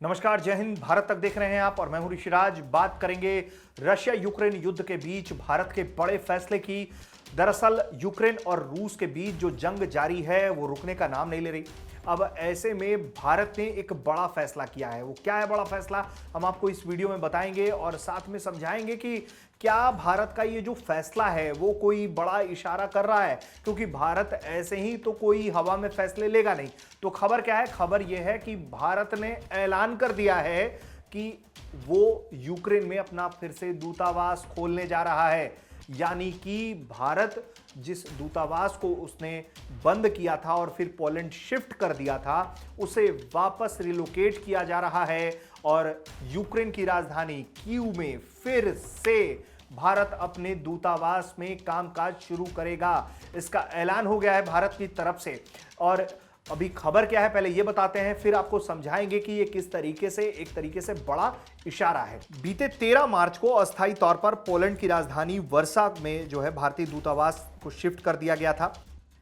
नमस्कार, जय हिंद। भारत तक देख रहे हैं आप और मैं हूं ऋषिराज। बात करेंगे रशिया यूक्रेन युद्ध के बीच भारत के बड़े फैसले की। दरअसल यूक्रेन और रूस के बीच जो जंग जारी है वो रुकने का नाम नहीं ले रही। अब ऐसे में भारत ने एक बड़ा फैसला किया है। वो क्या है बड़ा फैसला, हम आपको इस वीडियो में बताएंगे और साथ में समझाएंगे कि क्या भारत का ये जो फैसला है वो कोई बड़ा इशारा कर रहा है, क्योंकि भारत ऐसे ही तो कोई हवा में फैसले लेगा नहीं। तो खबर क्या है? खबर यह है कि भारत ने ऐलान कर दिया है कि वो यूक्रेन में अपना फिर से दूतावास खोलने जा रहा है। यानी कि भारत जिस दूतावास को उसने बंद किया था और फिर पोलैंड शिफ्ट कर दिया था, उसे वापस रिलोकेट किया जा रहा है और यूक्रेन की राजधानी कीव में फिर से भारत अपने दूतावास में कामकाज शुरू करेगा। इसका ऐलान हो गया है भारत की तरफ से। और अभी खबर क्या है पहले ये बताते हैं, फिर आपको समझाएंगे कि ये किस तरीके से एक तरीके से बड़ा इशारा है। बीते 13 मार्च को अस्थायी तौर पर पोलैंड की राजधानी वर्सा में जो है भारतीय दूतावास को शिफ्ट कर दिया गया था।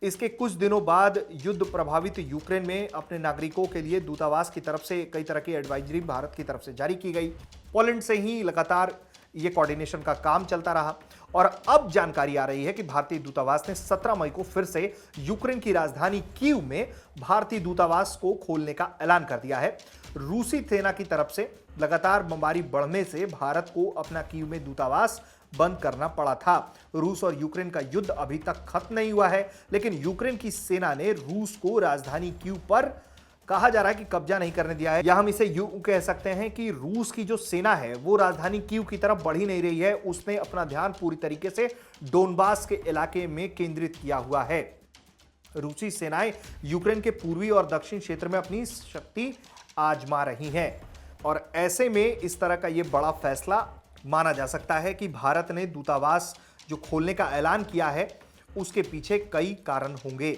इसके कुछ दिनों बाद युद्ध प्रभावित यूक्रेन में अपने नागरिकों के लिए दूतावास की तरफ से कई तरह की एडवाइजरी भारत की तरफ से जारी की गई। पोलैंड से ही लगातार ये कोऑर्डिनेशन का काम चलता रहा और अब जानकारी आ रही है कि भारतीय दूतावास ने 17 मई को फिर से यूक्रेन की राजधानी कीव में भारतीय दूतावास को खोलने का ऐलान कर दिया है। रूसी सेना की तरफ से लगातार बमबारी बढ़ने से भारत को अपना कीव में दूतावास बंद करना पड़ा था। रूस और यूक्रेन का युद्ध अभी तक खत्म नहीं हुआ है, लेकिन यूक्रेन की सेना ने रूस को राजधानी कीव पर कहा जा रहा है कि कब्जा नहीं करने दिया है, या हम इसे यूं कह सकते हैं कि रूस की जो सेना है वो राजधानी कीव की तरफ बढ़ ही नहीं रही है। उसने अपना ध्यान पूरी तरीके से डोनबास के इलाके में केंद्रित किया हुआ है। रूसी सेनाएं यूक्रेन के पूर्वी और दक्षिण क्षेत्र में अपनी शक्ति आजमा रही हैं और ऐसे में इस तरह का यह बड़ा फैसला माना जा सकता है कि भारत ने दूतावास जो खोलने का ऐलान किया है उसके पीछे कई कारण होंगे।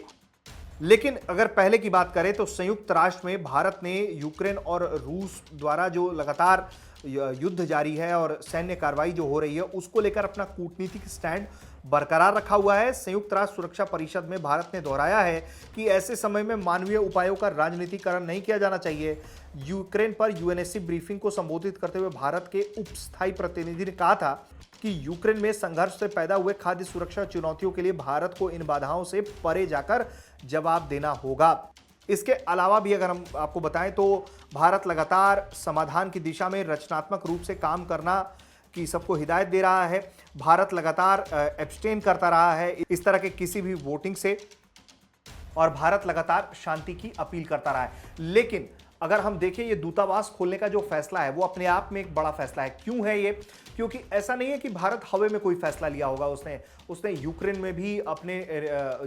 लेकिन अगर पहले की बात करें तो संयुक्त राष्ट्र में भारत ने यूक्रेन और रूस द्वारा जो लगातार युद्ध जारी है और सैन्य कार्रवाई जो हो रही है उसको लेकर अपना कूटनीतिक स्टैंड बरकरार रखा हुआ है। संयुक्त राष्ट्र सुरक्षा परिषद में भारत ने दोहराया है कि ऐसे समय में मानवीय उपायों का राजनीतिकरण नहीं किया जाना चाहिए। यूक्रेन पर यूएनएससी ब्रीफिंग को संबोधित करते हुए भारत के उप स्थायी प्रतिनिधि ने कहा था कि यूक्रेन में संघर्ष से पैदा हुए खाद्य सुरक्षा चुनौतियों के लिए भारत को इन बाधाओं से परे जाकर जवाब देना होगा। इसके अलावा भी अगर हम आपको बताएं तो भारत लगातार समाधान की दिशा में रचनात्मक रूप से काम करना की सबको हिदायत दे रहा है। भारत लगातार एब्सटेन करता रहा है इस तरह के किसी भी वोटिंग से और भारत लगातार शांति की अपील करता रहा है। लेकिन अगर हम देखें ये दूतावास खोलने का जो फैसला है वो अपने आप में एक बड़ा फैसला है। क्यों है ये? क्योंकि ऐसा नहीं है कि भारत हवा में कोई फैसला लिया होगा। उसने यूक्रेन में भी अपने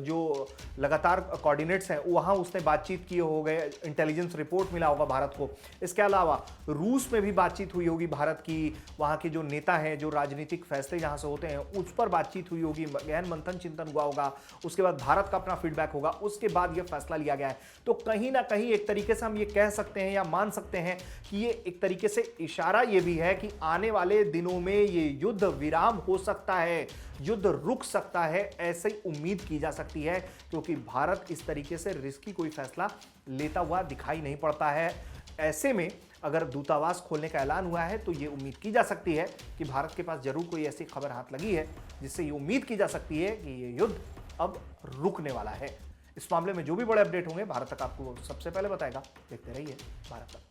जो लगातार कोऑर्डिनेट्स हैं वहां उसने बातचीत की हो गए, इंटेलिजेंस रिपोर्ट मिला होगा भारत को। इसके अलावा रूस में भी बातचीत हुई होगी भारत की, वहां के जो नेता हैं, जो राजनीतिक फैसले जहां से होते हैं उस पर बातचीत हुई होगी, गहन मंथन चिंतन हुआ होगा। उसके बाद भारत का अपना फीडबैक होगा, उसके बाद यह फैसला लिया गया है। तो कहीं ना कहीं एक तरीके से हम ये कह सकते हैं या मान सकते हैं कि ये एक तरीके से इशारा ये भी है कि आने वाले दिनों में ये युद्ध विराम हो सकता है, युद्ध रुक सकता है, ऐसे ही उम्मीद की जा सकती है। क्योंकि भारत इस तरीके से रिस्की कोई फैसला लेता हुआ दिखाई नहीं पड़ता है। ऐसे में अगर दूतावास खोलने का ऐलान हुआ है तो ये उम्मीद की जा सकती है कि भारत के पास जरूर कोई ऐसी खबर हाथ लगी है जिससे ये उम्मीद की जा सकती है कि ये युद्ध अब रुकने वाला है। इस मामले में जो भी बड़े अपडेट होंगे भारत तक आपको सबसे पहले बताएगा। देखते रहिए भारत तक।